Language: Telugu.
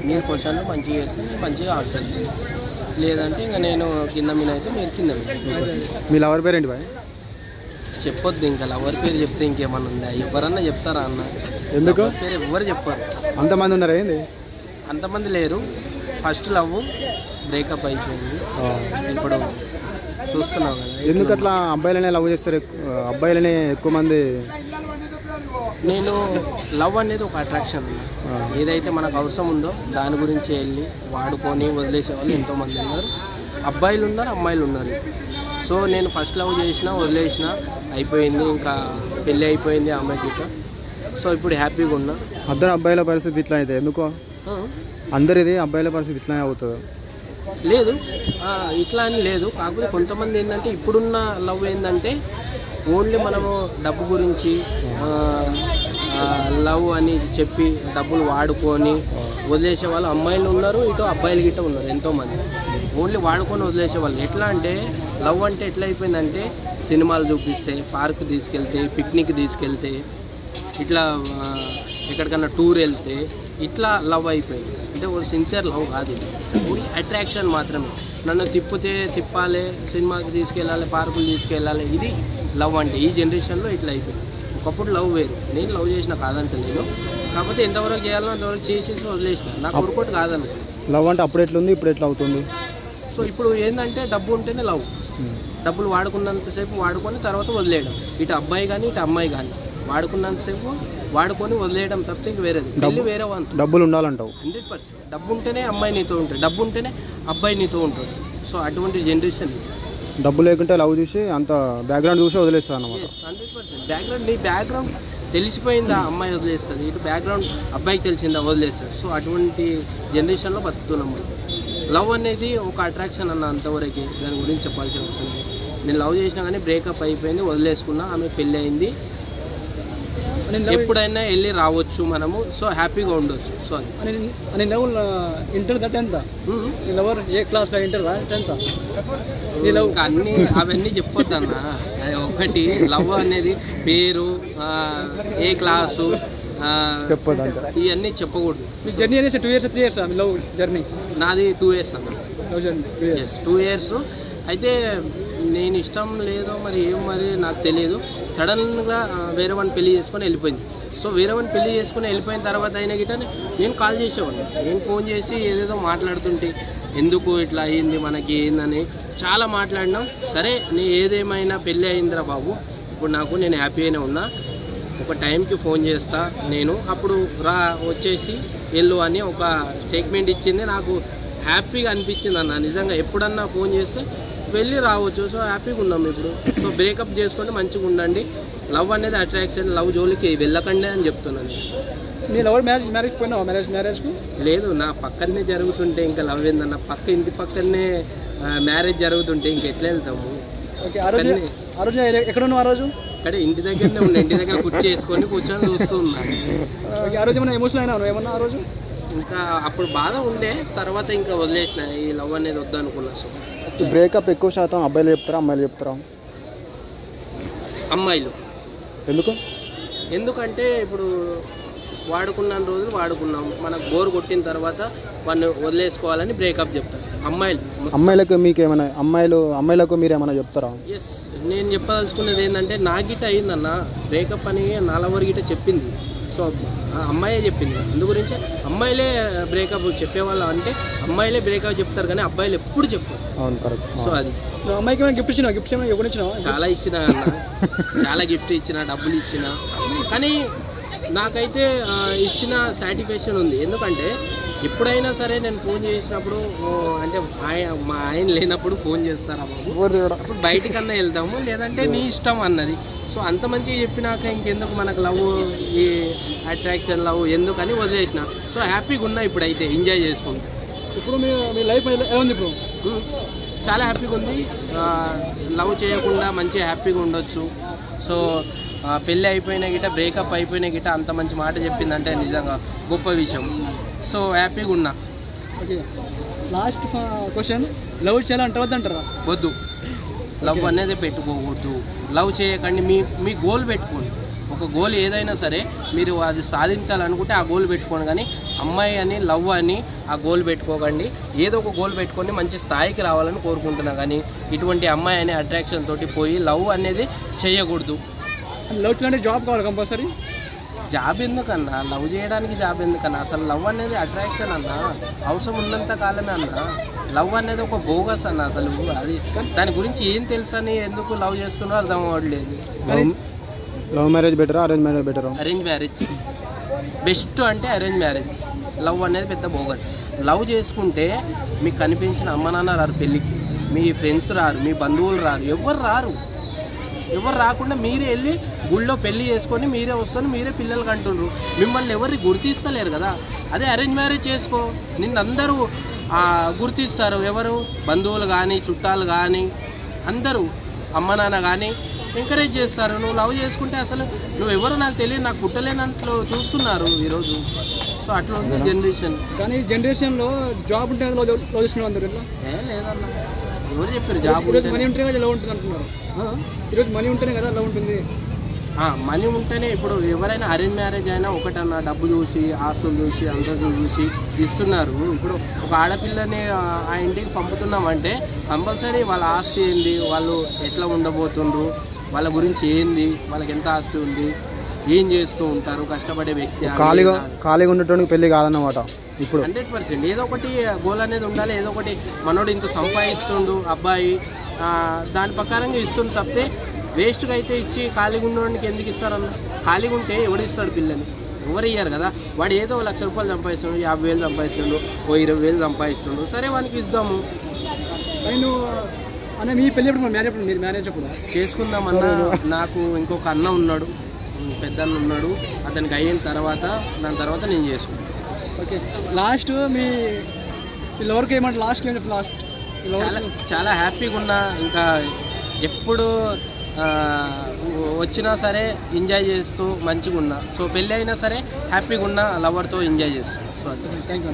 మీరు క్వశ్చన్లు మంచిగా చేస్తే నేను మంచిగా ఆన్సర్ చేస్తాను, లేదంటే ఇంకా నేను కింద మీద అయితే మీరు కింద మీద. మీ లవర్ పేరేంటి బాయ్? చెప్పొద్దు, ఇంకా లవర్ పేరు చెప్తే ఇంకేమన్నా ఉందా? ఎవరన్నా చెప్తారా అన్న? ఎందుకు పేరు ఎవరు చెప్పారు? అంతమంది ఉన్నారా ఏంది? అంతమంది లేరు. ఫస్ట్ లవ్ బ్రేకప్ అయిపోయింది, ఇప్పుడు చూస్తున్నావు కదా. ఎందుకు అట్లా అబ్బాయిలనే లవ్ చేస్తారు? అబ్బాయిలనే ఎక్కువ మంది. నేను లవ్ అనేది ఒక అట్రాక్షన్ అన్న. ఏదైతే మనకు అవసరం ఉందో దాని గురించి వెళ్ళి వాడుకొని వదిలేసే వాళ్ళు ఎంతోమంది ఉన్నారు. అబ్బాయిలు ఉన్నారు, అమ్మాయిలు ఉన్నారు. సో నేను ఫస్ట్ లవ్ చేసిన, వదిలేసిన, అయిపోయింది, ఇంకా పెళ్ళి అయిపోయింది ఆ అమ్మాయికి. సో ఇప్పుడు హ్యాపీగా ఉన్నా. అందరు అబ్బాయిల పరిస్థితి ఇట్లా అయితే ఎందుకో? అందరిది అబ్బాయిల పరిస్థితి ఇట్లానే అవుతుంది. లేదు ఇట్లా అని లేదు, కాకపోతే కొంతమంది ఏంటంటే ఇప్పుడున్న లవ్ ఏంటంటే ఓన్లీ మనము డబ్బు గురించి లవ్ అని చెప్పి డబ్బులు వాడుకొని వదిలేసే వాళ్ళు అమ్మాయిలు ఉన్నారు, ఇటు అబ్బాయిలు గిట్ట ఉన్నారు ఎంతోమంది. ఓన్లీ వాడుకొని వదిలేసే వాళ్ళు. ఎట్లా అంటే లవ్ అంటే ఎట్లా అయిపోయిందంటే సినిమాలు చూపిస్తే, పార్క్ తీసుకెళ్తే, పిక్నిక్ తీసుకెళ్తే, ఇట్లా ఎక్కడికన్నా టూర్ వెళ్తే ఇట్లా లవ్ అయిపోయింది. అంటే ఒక సిన్సియర్ లవ్ కాదు ఇది, ఓన్లీ అట్రాక్షన్ మాత్రమే. నన్ను తిప్పాలి, సినిమాకి తీసుకెళ్ళాలి, పార్కులు తీసుకెళ్ళాలి, ఇది లవ్ అంటే. ఈ జనరేషన్లో ఇట్లా అయిపోయింది. ఒకప్పుడు లవ్ వేరు. నేను లవ్ చేసిన కాదంటే లేదు, కాకపోతే ఎంతవరకు చేయాలో అంతవరకు చేసేసి వదిలేసిన. నాకు ఒక్కటి కాదనుకో. లవ్ అంటే అప్పుడు ఎట్లుంది, ఇప్పుడు ఎట్లా అవుతుంది? సో ఇప్పుడు ఏంటంటే డబ్బు ఉంటేనే లవ్. డబ్బులు వాడుకున్నంతసేపు వాడుకొని తర్వాత వదిలేయడం. ఇటు అబ్బాయి కానీ ఇటు అమ్మాయి కానీ వాడుకున్నంతసేపు వాడుకొని వదిలేయడం తప్పితే ఇంక వేరేది. పెళ్ళి వేరే వంతు. డబ్బులు ఉండాలంటావు? 100%. డబ్బు ఉంటేనే అమ్మాయి నీతో ఉంటుంది, డబ్బు ఉంటేనే అబ్బాయి నీతో ఉంటుంది. సో అటువంటి జనరేషన్. డబ్బు లేకుంటే లవ్ చూసి అంత బ్యాక్గ్రౌండ్ చూసి వదిలేస్తాను అన్నమాట. 100%. బ్యాక్గ్రౌండ్, నీ బ్యాక్గ్రౌండ్ తెలిసిపోయిందా అమ్మాయి వదిలేస్తుంది, ఇటు బ్యాక్గ్రౌండ్ అబ్బాయికి తెలిసిందా వదిలేస్తాడు. సో అటువంటి జనరేషన్లో బతుకుతున్నాం. లవ్ అనేది ఒక అట్రాక్షన్ అన్న, అంతవరకే. దాని గురించి చెప్పాల్సిన అవసరం లేదు. నేను లవ్ చేసినా కానీ బ్రేకప్ అయిపోయింది, వదిలేసుకున్నా. ఆమె పెళ్ళి అయింది, ఎప్పుడైనా వెళ్ళి రావచ్చు మనము. సో హ్యాపీగా ఉండొచ్చు. సో అది లవ్ ఇంటర్ 10th లవర్ ఏ క్లాస్లో ఇంటర్ 10th అన్నీ అవన్నీ చెప్పొద్దు అన్న. ఒకటి లవ్ అనేది పేరు, ఏ క్లాసు చెప్పదు, ఇవన్నీ చెప్పకూడదు. మీ జర్నీ అనేసి 2 years 3 years మీ లవ్ జర్నీ? నాది 2 years అన్న. 2 years. అయితే నేను ఇష్టం లేదో మరి ఏం మరి నాకు తెలియదు, సడన్గా వేరే వాడిని పెళ్లి చేసుకొని వెళ్ళిపోయింది. సో వేరే వాడిని పెళ్లి చేసుకుని వెళ్ళిపోయిన తర్వాత అయినా గిట్ట నేను కాల్ చేసేవాడిని. నేను ఫోన్ చేసి ఏదేదో మాట్లాడుతుంటే ఎందుకు ఇట్లా అయ్యింది మనకి ఏందని చాలా మాట్లాడినాం. సరే నీ ఏదేమైనా పెళ్ళి అయిందిరా బాబు, ఇప్పుడు నేను హ్యాపీగానే ఉన్నా, ఒక టైంకి ఫోన్ చేస్తా నేను, అప్పుడు వచ్చేసి వెళ్ళు అని ఒక స్టేట్మెంట్ ఇచ్చింది. నాకు హ్యాపీగా అనిపించింది అన్న. నిజంగా ఎప్పుడన్నా ఫోన్ చేస్తే వెళ్ళి రావచ్చు. సో హ్యాపీగా ఉన్నాం ఇప్పుడు. సో బ్రేకప్ చేసుకుంటే మంచిగా ఉండండి. లవ్ అనేది అట్రాక్షన్, లవ్ జోలికి వెళ్ళకండి అని చెప్తున్నాను. మీ లవర్ మ్యారేజ్ పోయినా? మ్యారేజ్కి లేదు, నా పక్కనే జరుగుతుంటే ఇంకా లవ్ ఏందన్న. ఇంటి పక్కనే మ్యారేజ్ జరుగుతుంటే ఇంక ఎట్లా వెళ్తాము? ఎక్కడ ఉన్నావు ఆ రోజు? ఇక్కడ ఇంటి దగ్గరనే ఉండే, ఇంటి దగ్గర కూర్చొని చూస్తూ ఉన్నాను. ఆ రోజు ఏమైనా ఎమోషనల్ అయినా ఏమన్నా? ఆ రోజు ఇంకా అప్పుడు బాధ ఉండే, తర్వాత ఇంకా వదిలేసిన, ఈ లవ్ అనేది వద్దు అనుకున్నా. సో బ్రేకప్ ఎక్కువ శాతం అబ్బాయిలు చెప్తారా అమ్మాయిలు చెప్తారా? అమ్మాయిలు. ఎందుకంటే ఇప్పుడు వాడుకున్న రోజులు వాడుకున్నాం, మనకు బోర్ కొట్టిన తర్వాత వాడిని వదిలేసుకోవాలని బ్రేకప్ చెప్తారు అమ్మాయిలకు. మీకు ఏమైనా అమ్మాయిలకు మీరు ఏమైనా చెప్తారా? ఎస్, నేను చెప్పదలుచుకున్నది ఏంటంటే నా గిట్ట అయిందన్న బ్రేకప్ అని, నా లవర్ గిట్ట చెప్పింది. సో అమ్మాయే చెప్పింది. అందు గురించి అమ్మాయిలే బ్రేకప్ చెప్పేవాళ్ళు. అంటే అమ్మాయిలే బ్రేకప్ చెప్తారు కానీ అబ్బాయిలు ఎప్పుడు చెప్పారు. అవును, కరెక్ట్. సో అది అమ్మాయికి గిఫ్ట్ ఇచ్చిన చాలా ఇచ్చిన అన్న, చాలా గిఫ్ట్ ఇచ్చిన, డబ్బులు ఇచ్చిన. కానీ నాకైతే ఇచ్చిన సాటిస్ఫాక్షన్ ఉంది. ఎందుకంటే ఎప్పుడైనా సరే నేను ఫోన్ చేసినప్పుడు, అంటే మా ఆయన లేనప్పుడు ఫోన్ చేస్తారా బాబు, అప్పుడు బయటికన్నా వెళ్తాము, లేదంటే నీ ఇష్టం అన్నది. సో అంత మంచిగా చెప్పినాక ఇంకెందుకు మనకు లవ్, ఈ అట్రాక్షన్ లవ్ ఎందుకని వదిలేసిన. సో హ్యాపీగా ఉన్నా ఇప్పుడైతే, ఎంజాయ్ చేసుకుంటా. ఇప్పుడు మీ లైఫ్ ఎలా ఉంది ఇప్పుడు? చాలా హ్యాపీగా ఉంది. లవ్ చేయకుండా మంచిగా హ్యాపీగా ఉండొచ్చు. సో పెళ్ళి అయిపోయిన గిట్ట, బ్రేకప్ అయిపోయిన గిట్ట అంత మంచి మాట చెప్పిందంటే నిజంగా గొప్ప విషయం. సో హ్యాపీగా ఉన్నా. ఓకే, లాస్ట్ క్వశ్చన్, లవ్ చేయాలంటే వద్దంటారా? వద్దు, లవ్ అనేది పెట్టుకోవద్దు. లవ్ చేయకండి, మీ గోల్ పెట్టుకోండి. ఒక గోల్ ఏదైనా సరే మీరు అది సాధించాలనుకుంటే ఆ గోల్ పెట్టుకోండి, కానీ అమ్మాయి అని లవ్ అని ఆ గోల్ పెట్టుకోకండి. ఏదో ఒక గోల్ పెట్టుకొని మంచి స్థాయికి రావాలని కోరుకుంటున్నా, కానీ ఇటువంటి అమ్మాయి అనే అట్రాక్షన్ తోటి పోయి లవ్ అనేది చేయకూడదు. లవ్ చేయాలంటే జాబ్ కావాలి కంపల్సరీ. జాబ్ ఎందుకన్నా, లవ్ చేయడానికి జాబ్ ఎందుకన్నా? అసలు లవ్ అనేది అట్రాక్షన్ అన్న, అవసరం ఉన్నంత కాలమే అన్న. లవ్ అనేది ఒక బోగస్ అన్న. అసలు అది దాని గురించి ఏం తెలుసు అని ఎందుకు లవ్ చేస్తున్నారో అర్థం అవ్వట్లేదు. లవ్ మ్యారేజ్ బెటరా, అరేంజ్ మ్యారేజ్ బెటరా? అరేంజ్ మ్యారేజ్ బెస్ట్ అంటే అరేంజ్ మ్యారేజ్. లవ్ అనేది పెద్ద బోగస్. లవ్ చేసుకుంటే మీకు కనిపించిన అమ్మ నాన్న రారు పెళ్ళికి, మీ ఫ్రెండ్స్ రారు, మీ బంధువులు రారు, ఎవరు రాకుండా మీరే వెళ్ళి గుళ్ళో పెళ్లి చేసుకొని మీరే వస్తుంది, మీరే పిల్లలకి అంటుండ్రు, మిమ్మల్ని ఎవరిని గుర్తిస్తలేరు కదా. అదే అరేంజ్ మ్యారేజ్ చేసుకో, నిన్నందరూ గుర్తిస్తారు. ఎవరు? బంధువులు కానీ, చుట్టాలు కానీ, అందరూ అమ్మ నాన్న కానీ ఎంకరేజ్ చేస్తారు. నువ్వు లవ్ చేసుకుంటే అసలు నువ్వెవరు నాకు తెలియదు, నాకు పుట్టలేనంట్లో చూస్తున్నారు ఈరోజు. సో అట్లా ఉంది జనరేషన్. కానీ జనరేషన్లో జాబ్ ఉంటే లవ్ చేస్తున్నారు అందరు. లేదన్నా, ఎవరు చెప్పారు జాబ్ మనీ ఉంటేనే కదా లవ్ ఉంటుంది అంటున్నారు. ఈరోజు మనీ ఉంటేనే కదా లవ్ ఉంటుంది. మనీ ఉంటేనే. ఇప్పుడు ఎవరైనా అరేంజ్ మ్యారేజ్ అయినా ఒకటన్నా డబ్బు చూసి, ఆస్తులు చూసి, అంతస్తులు చూసి ఇస్తున్నారు. ఇప్పుడు ఒక ఆడపిల్లని ఆ ఇంటికి పంపుతున్నామంటే కంపల్సరీ వాళ్ళ ఆస్తి ఏంది, వాళ్ళు ఎట్లా ఉండబోతుండ్రు, వాళ్ళ గురించి ఏంది, వాళ్ళకి ఎంత ఆస్తి ఉంది, ఏం చేస్తూ ఉంటారు, కష్టపడే వ్యక్తి. ఖాళీగా ఉండటానికి పెళ్లి కాదన్నమాట. ఇప్పుడు 100% ఏదో ఒకటి గోల్ అనేది ఉండాలి. ఏదో ఒకటి మనోడు ఇంత సంపాదిస్తుండు అబ్బాయి, దాని ప్రకారంగా ఇస్తుంది తప్పితే వేస్ట్గా అయితే ఇచ్చి ఖాళీగా ఉండడానికి ఎందుకు ఇస్తారన్న? ఖాళీగా ఉంటే ఎవడు ఇస్తాడు పిల్లని? ఎవరు ఇయ్యారు కదా. వాడు ఏదో 1,00,000 రూపాయలు సంపాదిస్తుండు, 50,000 సంపాదిస్తుండు, 20,000 సంపాదిస్తుండు, సరే వానికి ఇద్దాము. నేను అన్న మీ పెళ్ళి ఎప్పుడు మీరు మ్యారేజ్ అప్పుడు చేసుకుందామన్నా. నాకు ఇంకొక అన్న ఉన్నాడు, పెద్ద అన్న ఉన్నాడు, అతనికి అయిన తర్వాత దాని తర్వాత నేను చేసుకుంటాను. ఓకే. లాస్ట్ మీ ఎవరికి ఏమంటే లాస్ట్ చాలా హ్యాపీగా ఉన్నా. ఇంకా ఎప్పుడు వచ్చినా సరే ఎంజాయ్ చేస్తూ మంచిగా ఉన్నా. సో పెళ్ళి అయినా సరే హ్యాపీగా ఉన్నా, లవర్తో ఎంజాయ్ చేస్తాను. సో అది. Thank you.